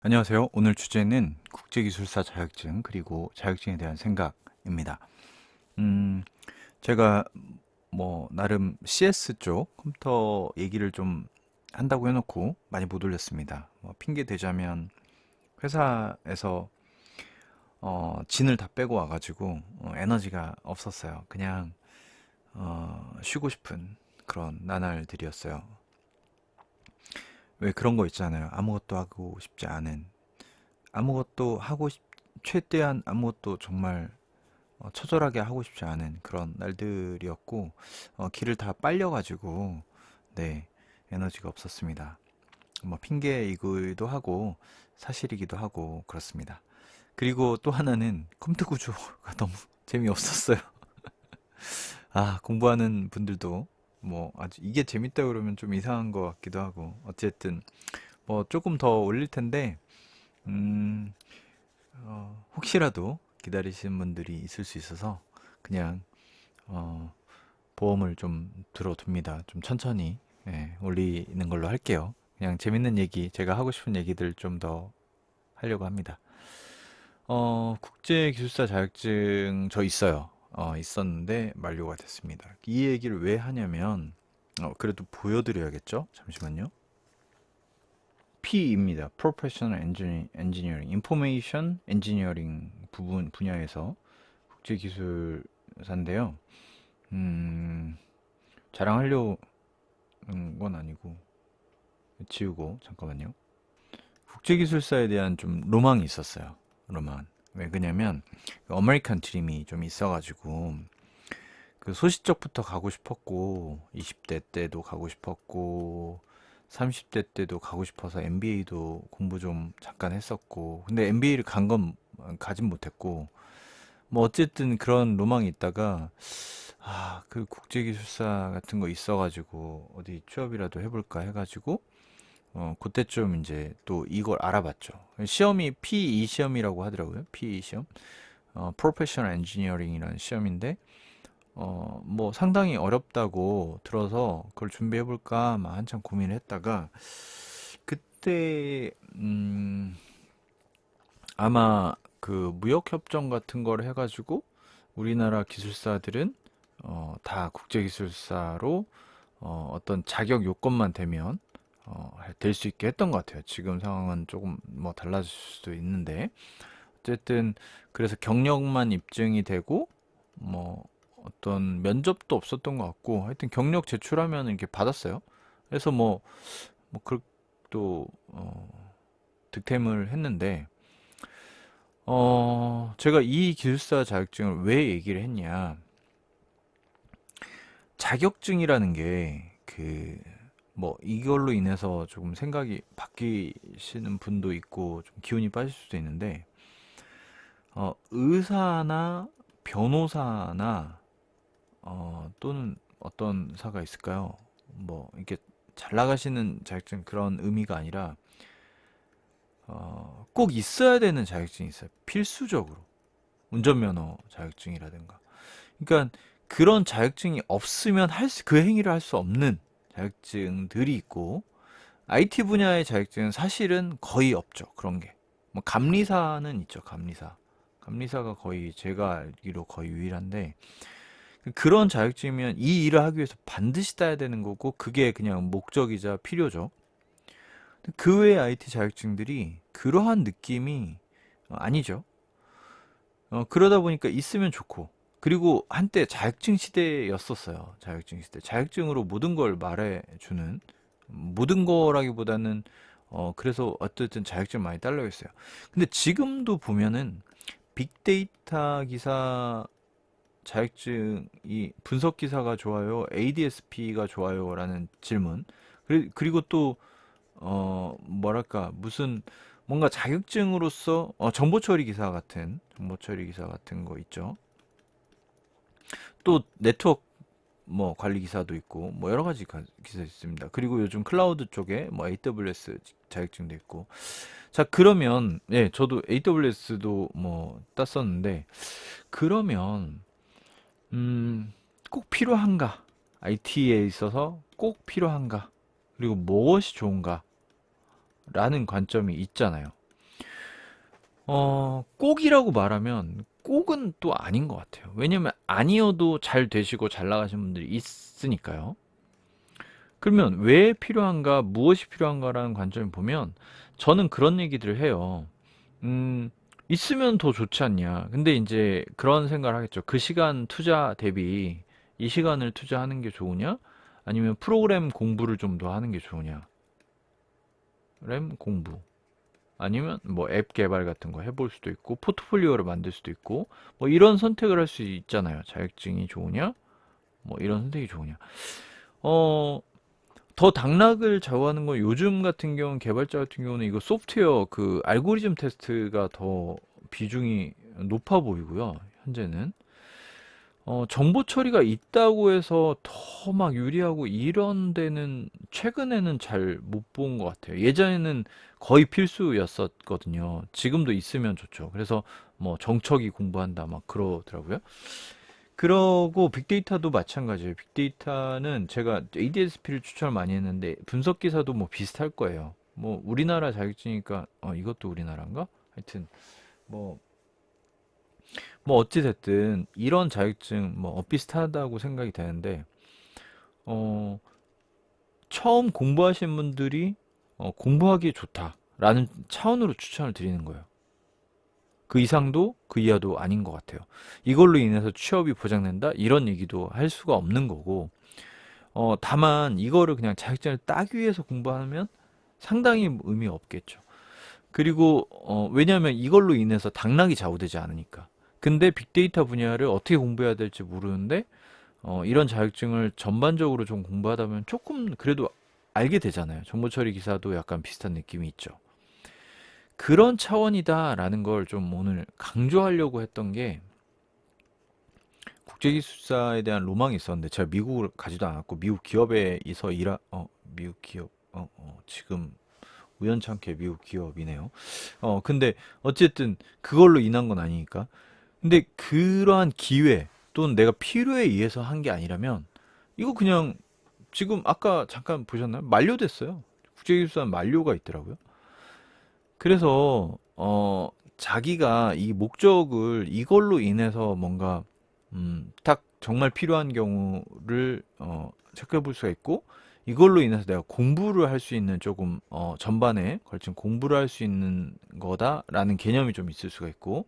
안녕하세요. 오늘 주제는 국제기술사 자격증 그리고 자격증에 대한 생각입니다. 음, 제가 나름 CS 쪽 컴퓨터 얘기를 좀 한다고 해놓고 많이 못 올렸습니다. 핑계 대자면 회사에서 진을 다 빼고 와가지고 에너지가 없었어요. 그냥 쉬고 싶은 그런 나날들이었어요. 왜 그런 거 있잖아요. 아무것도 하고 싶지 않은 아무것도 하고 싶 최대한 아무것도 정말 처절하게 하고 싶지 않은 그런 날들이었고 길을 다 빨려가지고 네 에너지가 없었습니다. 핑계이기도 하고 사실이기도 하고 그렇습니다. 그리고 또 하나는 컴퓨터 구조가 너무 재미없었어요. 공부하는 분들도 아주 이게 재밌다 그러면 좀 이상한 것 같기도 하고 어쨌든 조금 더 올릴 텐데 음, 혹시라도 기다리시는 분들이 있을 수 있어서 그냥 어, 보험을 좀 들어둡니다. 좀 천천히 올리는 걸로 할게요. 그냥 재밌는 얘기, 제가 하고 싶은 얘기들 좀 더 하려고 합니다. 국제기술사 자격증 저 있어요. 있었는데 만료가 됐습니다. 이 얘기를 왜 하냐면 그래도 보여드려야겠죠? 잠시만요. P입니다. Professional Engineering, Information Engineering 부분 분야에서 국제기술사인데요. 음, 자랑하려는 건 아니고 지우고 잠깐만요. 국제기술사에 대한 좀 로망이 있었어요. 로망. 왜 그러냐면 아메리칸 드림이 좀 있어가지고 그 소시적부터 가고 싶었고 20대 때도 가고 싶었고 30대 때도 가고 싶어서 MBA도 공부 좀 잠깐 했었고 근데 MBA를 가진 못했고 어쨌든 그런 로망이 있다가 그 국제기술사 같은 거 있어가지고 어디 취업이라도 해볼까 해가지고 그때쯤 이제 또 이걸 알아봤죠. 시험이 PE 시험이라고 하더라고요. PE 시험. Professional Engineering이라는 시험인데 상당히 어렵다고 들어서 그걸 준비해볼까 막 한참 고민을 했다가 그때 아마 그 무역협정 같은 걸 해가지고 우리나라 기술사들은 다 국제기술사로 어떤 자격 요건만 되면 될 수 있게 했던 것 같아요. 지금 상황은 조금 달라질 수도 있는데 어쨌든 그래서 경력만 입증이 되고 어떤 면접도 없었던 것 같고 하여튼 경력 제출하면 이렇게 받았어요. 그래서 그또 득템을 했는데 제가 이 기술사 자격증을 왜 얘기를 했냐? 자격증이라는 게 이걸로 인해서 조금 생각이 바뀌시는 분도 있고 좀 기운이 빠질 수도 있는데 의사나 변호사나 또는 어떤 사가 있을까요? 이렇게 잘 나가시는 자격증 그런 의미가 아니라 꼭 있어야 되는 자격증이 있어요. 필수적으로 운전면허 자격증이라든가. 그러니까 그런 자격증이 없으면 그 행위를 할 수 없는 자격증들이 있고 IT 분야의 자격증은 사실은 거의 없죠. 그런 게. 감리사는 있죠. 감리사. 감리사가 거의 제가 알기로 거의 유일한데 그런 자격증이면 이 일을 하기 위해서 반드시 따야 되는 거고 그게 그냥 목적이자 필요죠. 그 외의 IT 자격증들이 그러한 느낌이 아니죠. 그러다 보니까 있으면 좋고 그리고 한때 자격증 시대였었어요. 자격증 시대. 자격증으로 모든 걸 말해주는 모든 거라기보다는 그래서 어쨌든 자격증 많이 딸려 있어요. 근데 지금도 보면은 빅데이터 기사 자격증이 분석 기사가 좋아요, ADSP가 좋아요라는 질문. 그리고 또 뭐랄까 무슨 뭔가 자격증으로서 정보 처리 기사 같은 거 있죠. 또 네트워크 관리 기사도 있고 여러 가지 기사 있습니다. 그리고 요즘 클라우드 쪽에 AWS 자격증도 있고. 자, 그러면 저도 AWS도 땄었는데 그러면 꼭 필요한가? IT에 있어서 꼭 필요한가? 그리고 무엇이 좋은가? 라는 관점이 있잖아요. 꼭이라고 말하면 꼭은 또 아닌 것 같아요. 왜냐면 아니어도 잘 되시고 잘 나가신 분들이 있으니까요. 그러면 왜 필요한가, 무엇이 필요한가라는 관점을 보면 저는 그런 얘기들을 해요. 음, 있으면 더 좋지 않냐. 근데 이제 그런 생각을 하겠죠. 그 시간 투자 대비 이 시간을 투자하는 게 좋으냐? 아니면 프로그램 공부를 좀 더 하는 게 좋으냐? 램 공부. 아니면 뭐 앱 개발 같은 거 해볼 수도 있고, 포트폴리오를 만들 수도 있고, 뭐 이런 선택을 할 수 있잖아요. 자격증이 좋으냐? 뭐 이런 선택이 좋으냐? 어, 더 당락을 좌우하는 건 요즘 같은 경우는 개발자 같은 경우는 이거 소프트웨어 그 알고리즘 테스트가 더 비중이 높아 보이고요. 현재는 정보 처리가 있다고 해서 더 막 유리하고 이런 데는 최근에는 잘 못 본 것 같아요. 예전에는 거의 필수였었거든요. 지금도 있으면 좋죠. 그래서 뭐 정척이 공부한다 막 그러더라고요. 그러고 빅데이터도 마찬가지예요. 빅데이터는 제가 ADSP를 추천을 많이 했는데 분석 기사도 뭐 비슷할 거예요. 뭐 우리나라 자격증이니까 이것도 우리나라인가? 하여튼 뭐 어찌 됐든 이런 자격증 뭐 비슷하다고 생각이 되는데 어 처음 공부하신 분들이 공부하기 좋다라는 차원으로 추천을 드리는 거예요. 그 이상도 그 이하도 아닌 것 같아요. 이걸로 인해서 취업이 보장된다? 이런 얘기도 할 수가 없는 거고 다만 이거를 그냥 자격증을 따기 위해서 공부하면 상당히 의미 없겠죠. 그리고 왜냐하면 이걸로 인해서 당락이 좌우되지 않으니까. 근데 빅데이터 분야를 어떻게 공부해야 될지 모르는데 이런 자격증을 전반적으로 좀 공부하다 보면 조금 그래도 알게 되잖아요. 정보처리 기사도 약간 비슷한 느낌이 있죠. 그런 차원이다라는 걸 좀 오늘 강조하려고 했던 게 국제기술사에 대한 로망이 있었는데 제가 미국을 가지도 않았고 미국 기업에서 미국 기업 지금 우연찮게 미국 기업이네요. 근데 어쨌든 그걸로 인한 건 아니니까. 근데 그러한 기회 또는 내가 필요에 의해서 한 게 아니라면 이거 그냥 지금 아까 잠깐 보셨나요? 만료됐어요. 국제기술사 만료가 있더라고요. 그래서 자기가 이 목적을 이걸로 인해서 뭔가 딱 정말 필요한 경우를 체크해 볼 수가 있고 이걸로 인해서 내가 공부를 할 수 있는 조금 전반에 걸친 공부를 할 수 있는 거다라는 개념이 좀 있을 수가 있고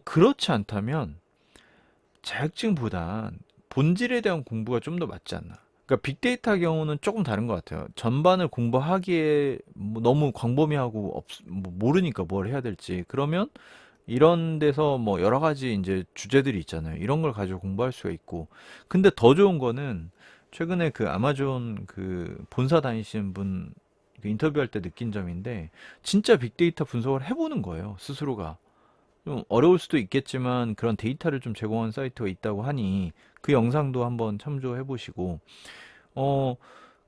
그렇지 않다면 자격증보단 본질에 대한 공부가 좀 더 맞지 않나. 그러니까 빅데이터 경우는 조금 다른 것 같아요. 전반을 공부하기에 뭐 너무 광범위하고 뭐 모르니까 뭘 해야 될지. 그러면 이런 데서 뭐 여러 가지 이제 주제들이 있잖아요. 이런 걸 가지고 공부할 수가 있고. 근데 더 좋은 거는 최근에 그 아마존 그 본사 다니시는 분 그 인터뷰할 때 느낀 점인데 진짜 빅데이터 분석을 해보는 거예요. 스스로가. 좀 어려울 수도 있겠지만 그런 데이터를 좀 제공하는 사이트가 있다고 하니 그 영상도 한번 참조해 보시고 어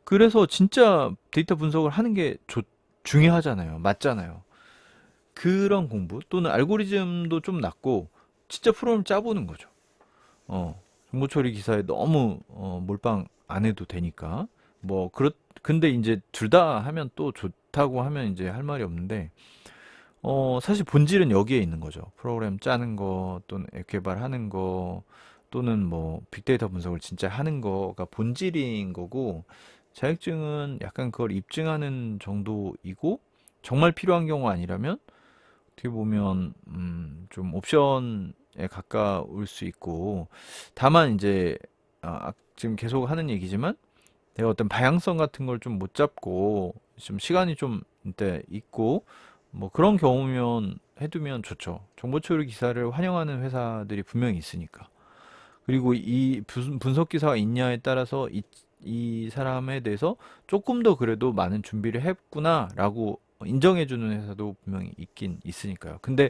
그래서 진짜 데이터 분석을 하는 게 중요하잖아요. 맞잖아요. 그런 공부 또는 알고리즘도 좀 낮고 진짜 프로그램 짜보는 거죠. 정보 처리 기사에 너무 몰빵 안 해도 되니까 근데 이제 둘 다 하면 또 좋다고 하면 이제 할 말이 없는데 사실 본질은 여기에 있는 거죠. 프로그램 짜는 거, 또는 앱 개발하는 거, 또는 뭐 빅데이터 분석을 진짜 하는 거가 본질인 거고, 자격증은 약간 그걸 입증하는 정도이고, 정말 필요한 경우 아니라면, 어떻게 보면, 좀 옵션에 가까울 수 있고, 다만 이제, 지금 계속 하는 얘기지만, 내가 어떤 방향성 같은 걸 좀 못 잡고, 좀 시간이 좀 이때 있고, 뭐 그런 경우면 해두면 좋죠. 정보 처리 기사를 환영하는 회사들이 분명히 있으니까. 그리고 이 분석 기사가 있냐에 따라서 이 사람에 대해서 조금 더 그래도 많은 준비를 했구나라고 인정해주는 회사도 분명히 있긴 있으니까요. 근데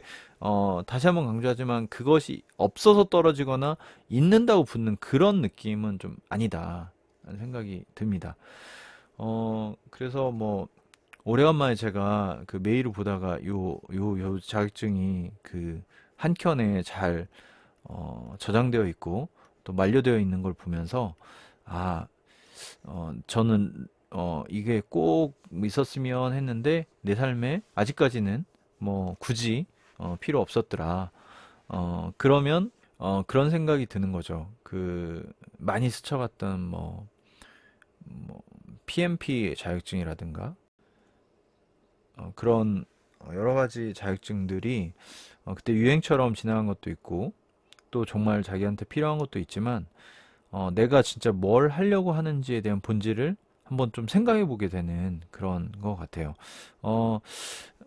다시 한번 강조하지만 그것이 없어서 떨어지거나 있는다고 붙는 그런 느낌은 좀 아니다. 라는 생각이 듭니다. 그래서 뭐 오래간만에 제가 그 메일을 보다가 요 자격증이 그 한켠에 잘 저장되어 있고 또 만료되어 있는 걸 보면서 아, 저는 이게 꼭 있었으면 했는데 내 삶에 아직까지는 뭐 굳이 필요 없었더라. 그러면 그런 생각이 드는 거죠. 그 많이 스쳐갔던 뭐 PMP 자격증이라든가 그런 여러 가지 자격증들이 그때 유행처럼 지나간 것도 있고 또 정말 자기한테 필요한 것도 있지만 내가 진짜 뭘 하려고 하는지에 대한 본질을 한번 좀 생각해 보게 되는 그런 것 같아요. 어,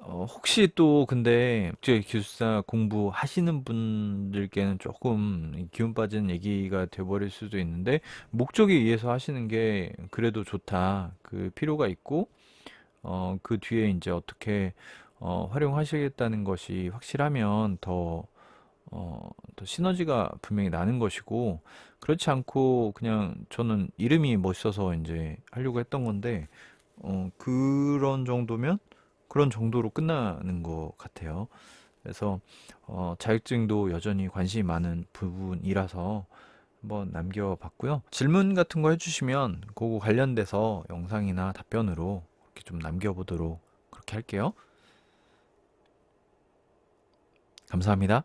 혹시 또 근데 국제 기술사 공부하시는 분들께는 조금 기운 빠진 얘기가 돼버릴 수도 있는데 목적에 의해서 하시는 게 그래도 좋다. 그 필요가 있고 그 뒤에 이제 어떻게 활용하시겠다는 것이 확실하면 더 시너지가 분명히 나는 것이고, 그렇지 않고 그냥 저는 이름이 멋있어서 이제 하려고 했던 건데, 그런 정도면 그런 정도로 끝나는 것 같아요. 그래서 자격증도 여전히 관심이 많은 부분이라서 한번 남겨봤고요. 질문 같은 거 해주시면 그거 관련돼서 영상이나 답변으로 이렇게 좀 남겨보도록 그렇게 할게요. 감사합니다.